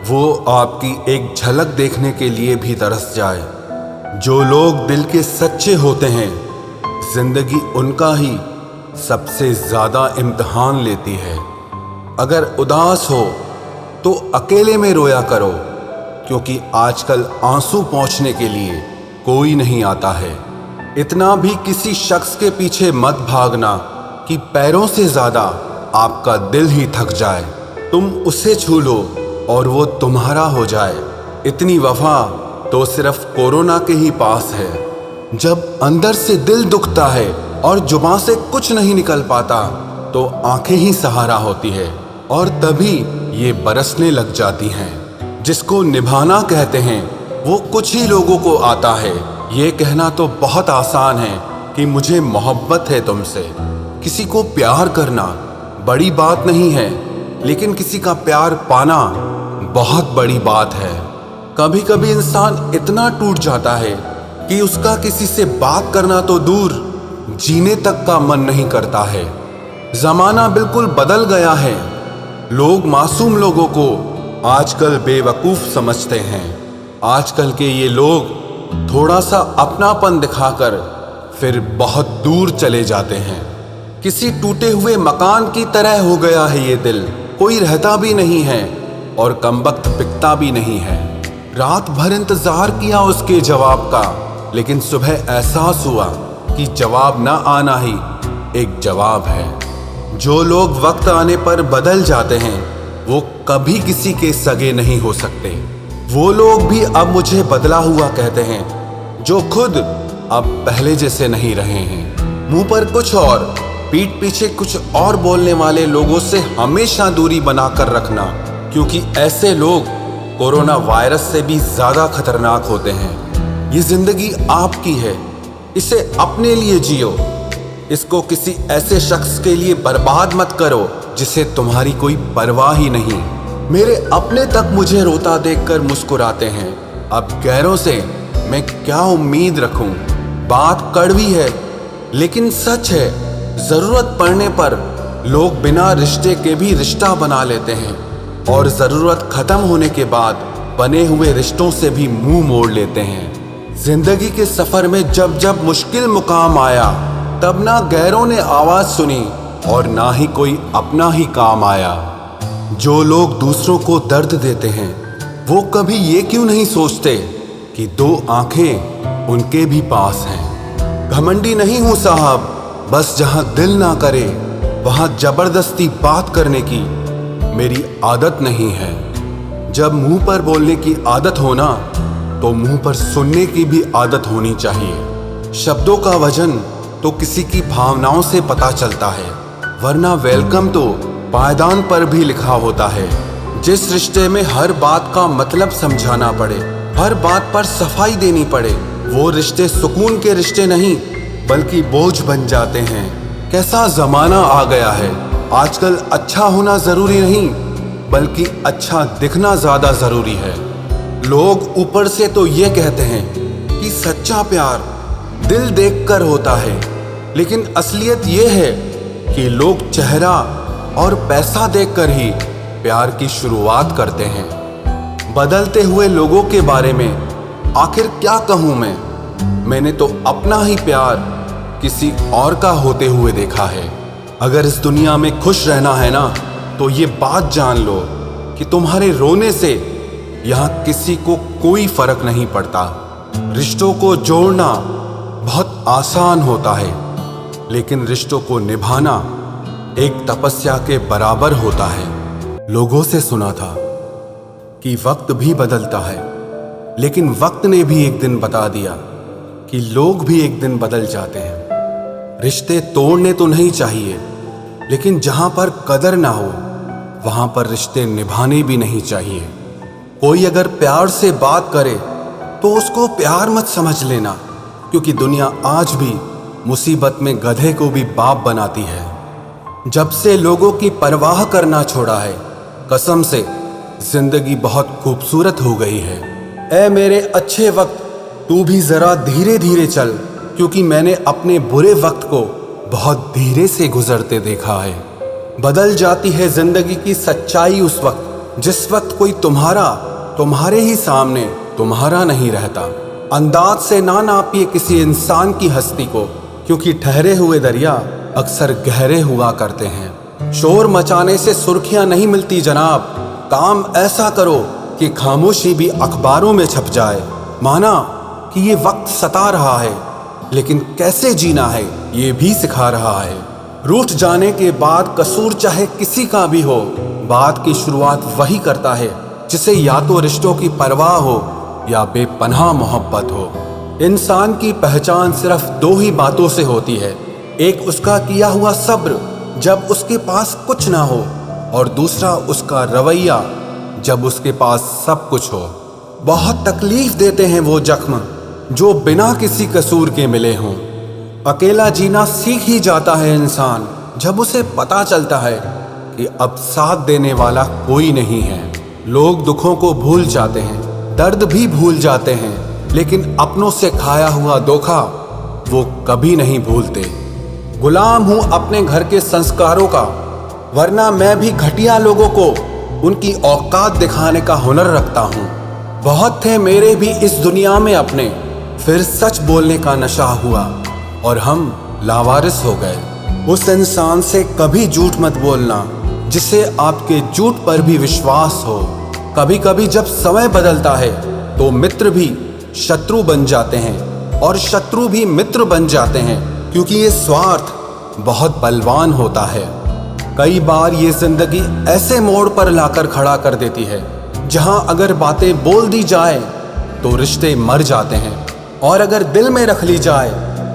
वो आपकी एक झलक देखने के लिए भी तरस जाए। जो लोग दिल के सच्चे होते हैं, जिंदगी उनका ही सबसे ज़्यादा इम्तिहान लेती है। अगर उदास हो तो अकेले में रोया करो, क्योंकि आजकल आंसू पोंछने के लिए कोई नहीं आता है। इतना भी किसी शख्स के पीछे मत भागना कि पैरों से ज़्यादा आपका दिल ही थक जाए। तुम उसे छू लो और वो तुम्हारा हो जाए। इतनी वफा तो सिर्फ कोरोना के ही पास है। जब अंदर से दिल दुखता है और जुबान से कुछ नहीं निकल पाता तो आंखें ही सहारा होती है, और तभी ये बरसने लग जाती हैं। जिसको निभाना कहते हैं वो कुछ ही लोगों को आता है। ये कहना तो बहुत आसान है कि मुझे मोहब्बत है तुमसे। किसी को प्यार करना बड़ी बात नहीं है, लेकिन किसी का प्यार पाना बहुत बड़ी बात है। कभी कभी इंसान इतना टूट जाता है कि उसका किसी से बात करना तो दूर, जीने तक का मन नहीं करता है। जमाना बिल्कुल बदल गया है। लोग मासूम लोगों को आजकल बेवकूफ़ समझते हैं। आजकल के ये लोग थोड़ा सा अपनापन दिखाकर फिर बहुत दूर चले जाते हैं। किसी टूटे हुए मकान की तरह हो गया है ये दिल। कोई रहता भी नहीं है और कमबख्त बिकता भी नहीं है। रात भर इंतजार किया उसके जवाब का, लेकिन सुबह एहसास हुआ कि जवाब ना आना ही एक जवाब है। जो लोग वक्त आने पर बदल जाते हैं वो कभी किसी के सगे नहीं हो सकते। वो लोग भी अब मुझे बदला हुआ कहते हैं, जो खुद अब पहले जैसे नहीं रहे हैं। मुंह पर कुछ और पीठ पीछे कुछ और बोलने वाले लोगों से हमेशा दूरी बनाकर रखना, क्योंकि ऐसे लोग कोरोना वायरस से भी ज्यादा खतरनाक होते हैं। ये जिंदगी आपकी है, इसे अपने लिए जियो। इसको किसी ऐसे शख्स के लिए बर्बाद मत करो जिसे तुम्हारी कोई परवाह ही नहीं। मेरे अपने तक मुझे रोता देखकर मुस्कुराते हैं। अब गैरों से मैं क्या उम्मीद रखूं? बात कड़वी है लेकिन सच है। जरूरत पड़ने पर लोग बिना रिश्ते के भी रिश्ता बना लेते हैं, और जरूरत खत्म होने के बाद बने हुए रिश्तों से भी मुंह मोड़ लेते हैं। जिंदगी के सफर में जब जब मुश्किल मुकाम आया, तब ना गैरों ने आवाज सुनी और ना ही कोई अपना ही काम आया। जो लोग दूसरों को दर्द देते हैं वो कभी ये क्यों नहीं सोचते कि दो आंखें उनके भी पास हैं। घमंडी नहीं हूं साहब, बस जहां दिल ना करे वहां जबरदस्ती बात करने की मेरी आदत नहीं है। जब मुंह पर बोलने की आदत हो ना, तो मुंह पर सुनने की भी आदत होनी चाहिए। शब्दों का वजन तो किसी की भावनाओं से पता चलता है, वरना वेलकम तो पायदान पर भी लिखा होता है। जिस रिश्ते में हर बात का मतलब समझाना पड़े, हर बात पर सफाई देनी पड़े, वो रिश्ते सुकून के रिश्ते नहीं बल्कि बोझ बन जाते हैं। कैसा जमाना आ गया है। आजकल अच्छा होना जरूरी नहीं बल्कि अच्छा दिखना ज्यादा जरूरी है। लोग ऊपर से तो ये कहते हैं कि सच्चा प्यार दिल देखकर होता है, लेकिन असलियत ये है कि लोग चेहरा और पैसा देखकर ही प्यार की शुरुआत करते हैं। बदलते हुए लोगों के बारे में आखिर क्या कहूँ मैं? मैंने तो अपना ही प्यार किसी और का होते हुए देखा है। अगर इस दुनिया में खुश रहना है ना, तो ये बात जान लो कि तुम्हारे रोने से यहाँ किसी को कोई फर्क नहीं पड़ता। रिश्तों को जोड़ना बहुत आसान होता है, लेकिन रिश्तों को निभाना एक तपस्या के बराबर होता है। लोगों से सुना था कि वक्त भी बदलता है, लेकिन वक्त ने भी एक दिन बता दिया कि लोग भी एक दिन बदल जाते हैं। रिश्ते तोड़ने तो नहीं चाहिए, लेकिन जहां पर कदर ना हो वहां पर रिश्ते निभाने भी नहीं चाहिए। कोई अगर प्यार से बात करे तो उसको प्यार मत समझ लेना, क्योंकि दुनिया आज भी मुसीबत में गधे को भी बाप बनाती है। जब से लोगों की परवाह करना छोड़ा है, कसम से जिंदगी बहुत खूबसूरत हो गई है। ऐ मेरे अच्छे वक्त, तू भी जरा धीरे धीरे चल, क्योंकि मैंने अपने बुरे वक्त को बहुत धीरे से गुजरते देखा है। बदल जाती है जिंदगी की सच्चाई उस वक्त जिस वक्त कोई तुम्हारे ही सामने तुम्हारा नहीं रहता। अंदाज से ना नापिए किसी इंसान की हस्ती को, क्योंकि ठहरे हुए दरिया अक्सर गहरे हुआ करते हैं। शोर मचाने से सुर्खियां नहीं मिलती जनाब, काम ऐसा करो कि खामोशी भी अखबारों में छप जाए। माना कि ये वक्त सता रहा है, लेकिन कैसे जीना है ये भी सिखा रहा है। रूठ जाने के बाद कसूर चाहे किसी का भी हो, बात की शुरुआत वही करता है जिसे या तो रिश्तों की परवाह हो या बेपनाह मोहब्बत हो। इंसान की पहचान सिर्फ दो ही बातों से होती है, एक उसका किया हुआ सब्र जब उसके पास कुछ ना हो, और दूसरा उसका रवैया जब उसके पास सब कुछ हो। बहुत तकलीफ देते हैं वो जख्म जो बिना किसी कसूर के मिले हों। अकेला जीना सीख ही जाता है इंसान जब उसे पता चलता है कि अब साथ देने वाला कोई नहीं है। लोग दुखों को भूल जाते हैं, दर्द भी भूल जाते हैं, लेकिन अपनों से खाया हुआ धोखा वो कभी नहीं भूलते। गुलाम हूं अपने घर के संस्कारों का, वरना मैं भी घटिया लोगों को उनकी औकात दिखाने का हुनर रखता हूं। बहुत थे मेरे भी इस दुनिया में अपने, फिर सच बोलने का नशा हुआ और हम लावारिस हो गए। उस इंसान से कभी झूठ मत बोलना जिसे आपके झूठ पर भी विश्वास हो। कभी कभी जब समय बदलता है तो मित्र भी शत्रु बन जाते हैं और शत्रु भी मित्र बन जाते हैं, क्योंकि ये स्वार्थ बहुत बलवान होता है। कई बार ये जिंदगी ऐसे मोड़ पर लाकर खड़ा कर देती है जहां अगर बातें बोल दी जाए तो रिश्ते मर जाते हैं, और अगर दिल में रख ली जाए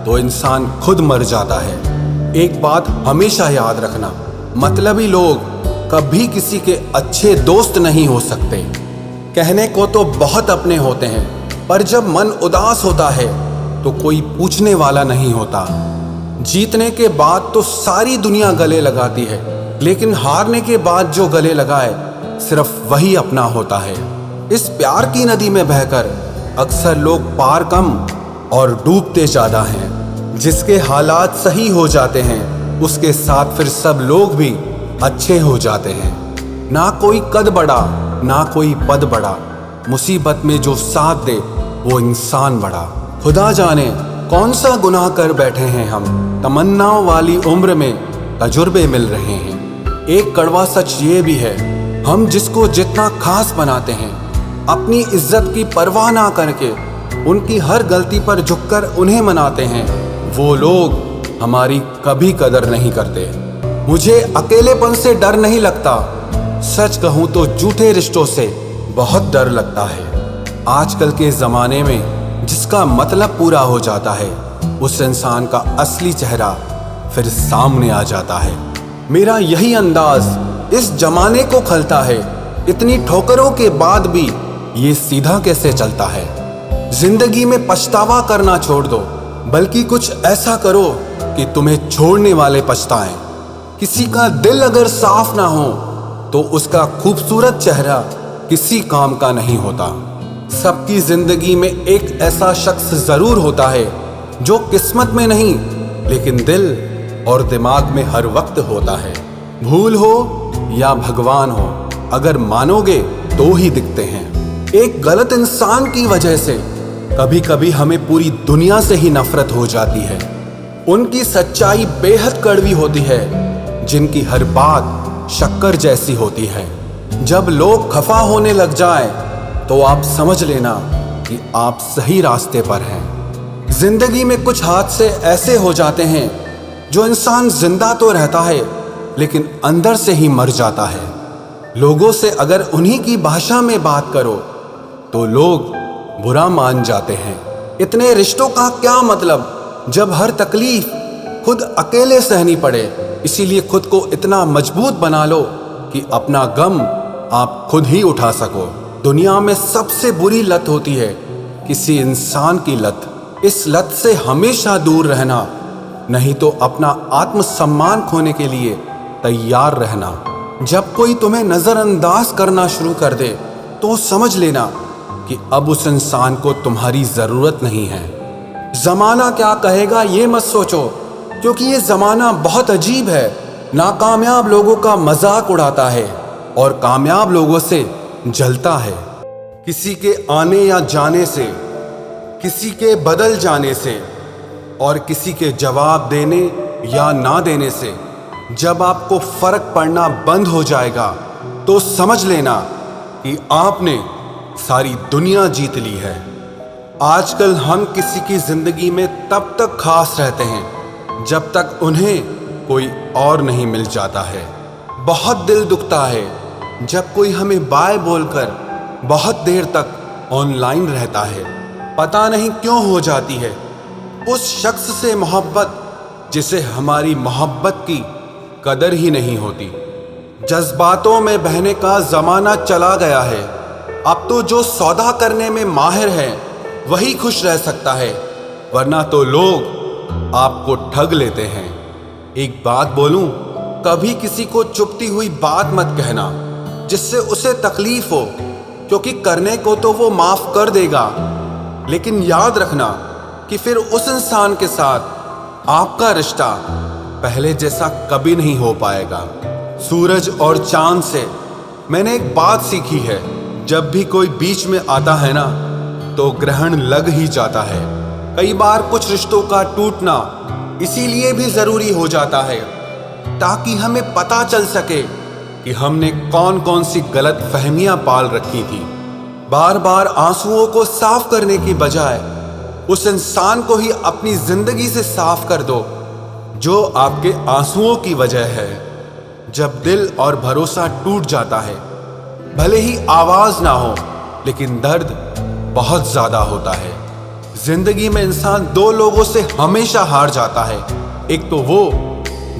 तो इंसान खुद मर जाता है। एक बात हमेशा याद रखना, मतलबी लोग कभी किसी के अच्छे दोस्त नहीं हो सकते। कहने को तो बहुत अपने होते हैं, पर जब मन उदास होता है तो कोई पूछने वाला नहीं होता। जीतने के बाद तो सारी दुनिया गले लगाती है, लेकिन हारने के बाद जो गले लगाए सिर्फ वही अपना होता है। इस प्यार की नदी में बहकर अक्सर लोग पार कम और डूबते ज्यादा हैं। जिसके हालात सही हो जाते हैं उसके साथ फिर सब लोग भी अच्छे हो जाते हैं। ना कोई कद बड़ा ना कोई पद बड़ा, मुसीबत में जो साथ दे वो इंसान बड़ा। खुदा जाने कौन सा गुनाह कर बैठे हैं हम, तमन्नाओं वाली उम्र में तजुर्बे मिल रहे हैं। एक कड़वा सच ये भी है, हम जिसको जितना खास बनाते हैं, अपनी इज्जत की परवाह ना करके उनकी हर गलती पर झुककर उन्हें मनाते हैं, वो लोग हमारी कभी कदर नहीं करते। मुझे अकेलेपन से डर नहीं लगता, सच कहूं तो झूठे रिश्तों से बहुत डर लगता है। आजकल के ज़माने में जिसका मतलब पूरा हो जाता है, उस इंसान का असली चेहरा फिर सामने आ जाता है। मेरा यही अंदाज इस जमाने को खलता है, इतनी ठोकरों के बाद भी ये सीधा कैसे चलता है। जिंदगी में पछतावा करना छोड़ दो, बल्कि कुछ ऐसा करो कि तुम्हें छोड़ने वाले पछताएं। किसी का दिल अगर साफ ना हो तो उसका खूबसूरत चेहरा किसी काम का नहीं होता। सबकी जिंदगी में एक ऐसा शख्स जरूर होता है जो किस्मत में नहीं लेकिन दिल और दिमाग में हर वक्त होता है। भूल हो या भगवान हो, अगर मानोगे तो ही दिखते हैं। एक गलत इंसान की वजह से कभी कभी हमें पूरी दुनिया से ही नफरत हो जाती है। उनकी सच्चाई बेहद कड़वी होती है, जिनकी हर बात शक्कर जैसी होती है। जब लोग खफा होने लग जाएं, तो आप समझ लेना कि आप सही रास्ते पर हैं। जिंदगी में कुछ हादसे ऐसे हो जाते हैं जो इंसान जिंदा तो रहता है लेकिन अंदर से ही मर जाता है। लोगों से अगर उन्हीं की भाषा में बात करो तो लोग बुरा मान जाते हैं। इतने रिश्तों का क्या मतलब जब हर तकलीफ खुद अकेले सहनी पड़े। इसीलिए खुद को इतना मजबूत बना लो कि अपना गम आप खुद ही उठा सको। दुनिया में सबसे बुरी लत होती है किसी इंसान की लत। इस लत से हमेशा दूर रहना, नहीं तो अपना आत्मसम्मान खोने के लिए तैयार रहना। जब कोई तुम्हें नजरअंदाज करना शुरू कर दे तो समझ लेना कि अब उस इंसान को तुम्हारी जरूरत नहीं है। जमाना क्या कहेगा ये मत सोचो, क्योंकि ये जमाना बहुत अजीब है। नाकामयाब लोगों का मजाक उड़ाता है, और कामयाब लोगों से जलता है। किसी के आने या जाने से, किसी के बदल जाने से और किसी के जवाब देने या ना देने से जब आपको फर्क पड़ना बंद हो जाएगा तो समझ लेना कि आपने सारी दुनिया जीत ली है। आजकल हम किसी की जिंदगी में तब तक खास रहते हैं जब तक उन्हें कोई और नहीं मिल जाता है। बहुत दिल दुखता है जब कोई हमें बाय बोलकर बहुत देर तक ऑनलाइन रहता है। पता नहीं क्यों हो जाती है उस शख्स से मोहब्बत जिसे हमारी मोहब्बत की कदर ही नहीं होती। जज्बातों में बहने का ज़माना चला गया है। अब तो जो सौदा करने में माहिर है वही खुश रह सकता है, वरना तो लोग आपको ठग लेते हैं। एक बात बोलूं, कभी किसी को चुभती हुई बात मत कहना जिससे उसे तकलीफ हो, क्योंकि करने को तो वो माफ कर देगा, लेकिन याद रखना कि फिर उस इंसान के साथ आपका रिश्ता पहले जैसा कभी नहीं हो पाएगा। सूरज और चांद से मैंने एक बात सीखी है, जब भी कोई बीच में आता है ना तो ग्रहण लग ही जाता है। कई बार कुछ रिश्तों का टूटना इसीलिए भी जरूरी हो जाता है ताकि हमें पता चल सके कि हमने कौन कौन सी गलत फहमियां पाल रखी थी। बार बार आंसुओं को साफ करने की बजाय उस इंसान को ही अपनी जिंदगी से साफ कर दो जो आपके आंसुओं की वजह है। जब दिल और भरोसा टूट जाता है, भले ही आवाज ना हो लेकिन दर्द बहुत ज्यादा होता है। जिंदगी में इंसान दो लोगों से हमेशा हार जाता है, एक तो वो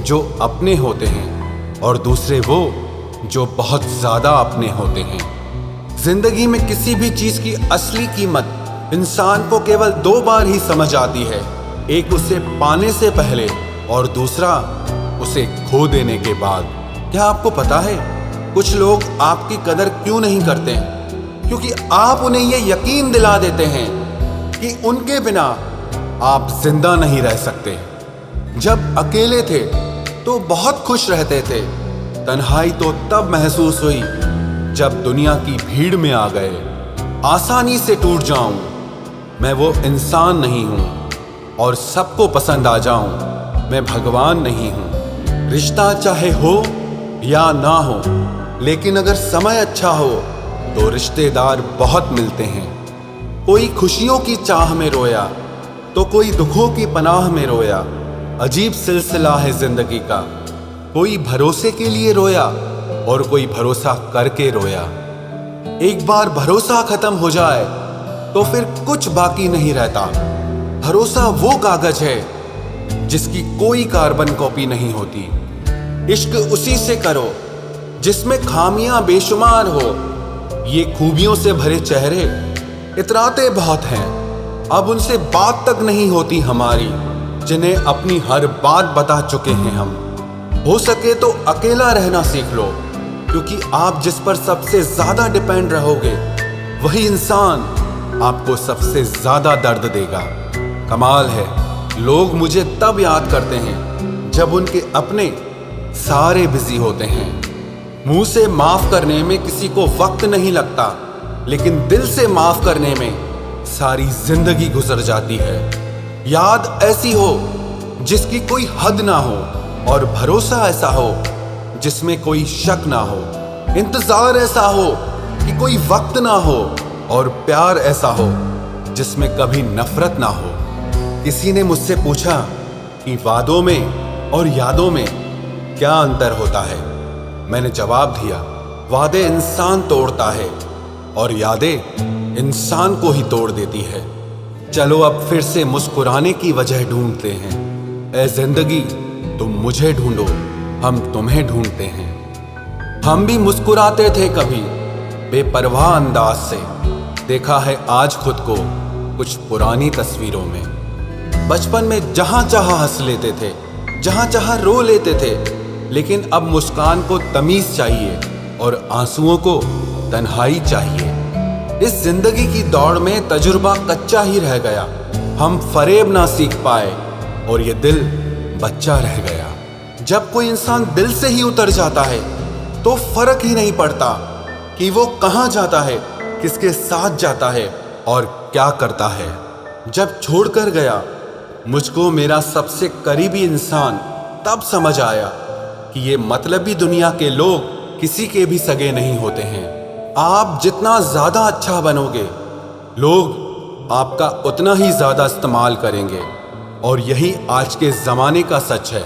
जो अपने होते हैं और दूसरे वो जो बहुत ज्यादा अपने होते हैं। जिंदगी में किसी भी चीज की असली कीमत इंसान को केवल दो बार ही समझ आती है, एक उसे पाने से पहले और दूसरा उसे खो देने के बाद। क्या आपको पता है कुछ लोग आपकी कदर क्यों नहीं करते हैं? क्योंकि आप उन्हें यह यकीन दिला देते हैं कि उनके बिना आप जिंदा नहीं रह सकते। जब अकेले थे तो बहुत खुश रहते थे, तन्हाई तो तब महसूस हुई जब दुनिया की भीड़ में आ गए। आसानी से टूट जाऊं, मैं वो इंसान नहीं हूं, और सबको पसंद आ जाऊं, मैं भगवान नहीं हूं। रिश्ता चाहे हो या ना हो, लेकिन अगर समय अच्छा हो तो रिश्तेदार बहुत मिलते हैं। कोई खुशियों की चाह में रोया तो कोई दुखों की पनाह में रोया। अजीब सिलसिला है जिंदगी का, कोई भरोसे के लिए रोया और कोई भरोसा करके रोया। एक बार भरोसा खत्म हो जाए तो फिर कुछ बाकी नहीं रहता। भरोसा वो कागज है जिसकी कोई कार्बन कॉपी नहीं होती। इश्क उसी से करो जिसमें खामियां बेशुमार हो। ये खूबियों से भरे चेहरे इतराते बहुत हैं, अब उनसे बात तक नहीं होती हमारी, जिन्हें अपनी हर बात बता चुके हैं हम। हो सके तो अकेला रहना सीख लो, क्योंकि आप जिस पर सबसे ज्यादा डिपेंड रहोगे वही इंसान आपको सबसे ज्यादा दर्द देगा। कमाल है, लोग मुझे तब याद करते हैं जब उनके अपने सारे बिजी होते हैं। मुंह से माफ करने में किसी को वक्त नहीं लगता, लेकिन दिल से माफ करने में सारी जिंदगी गुजर जाती है। याद ऐसी हो जिसकी कोई हद ना हो, और भरोसा ऐसा हो जिसमें कोई शक ना हो। इंतजार ऐसा हो कि कोई वक्त ना हो, और प्यार ऐसा हो जिसमें कभी नफरत ना हो। किसी ने मुझसे पूछा कि वादों में और यादों में क्या अंतर होता है। मैंने जवाब दिया, वादे इंसान तोड़ता है और यादें इंसान को ही तोड़ देती है। चलो अब फिर से मुस्कुराने की वजह ढूंढते हैं। ऐ जिंदगी तुम मुझे ढूंढो, हम तुम्हें ढूंढते हैं। हम भी मुस्कुराते थे कभी बेपरवाह अंदाज से, देखा है आज खुद को कुछ पुरानी तस्वीरों में। बचपन में जहां चाहा हंस लेते थे, जहां चाहा रो लेते थे, लेकिन अब मुस्कान को तमीज चाहिए और आंसुओं को तन्हाई चाहिए। इस जिंदगी की दौड़ में तजुर्बा कच्चा ही रह गया, हम फरेब ना सीख पाए और ये दिल बच्चा रह गया। जब कोई इंसान दिल से ही उतर जाता है तो फर्क ही नहीं पड़ता कि वो कहाँ जाता है, किसके साथ जाता है और क्या करता है। जब छोड़कर गया मुझको मेरा सबसे करीबी इंसान, तब समझ आया कि ये मतलबी दुनिया के लोग किसी के भी सगे नहीं होते हैं। आप जितना ज़्यादा अच्छा बनोगे, लोग आपका उतना ही ज़्यादा इस्तेमाल करेंगे, और यही आज के ज़माने का सच है।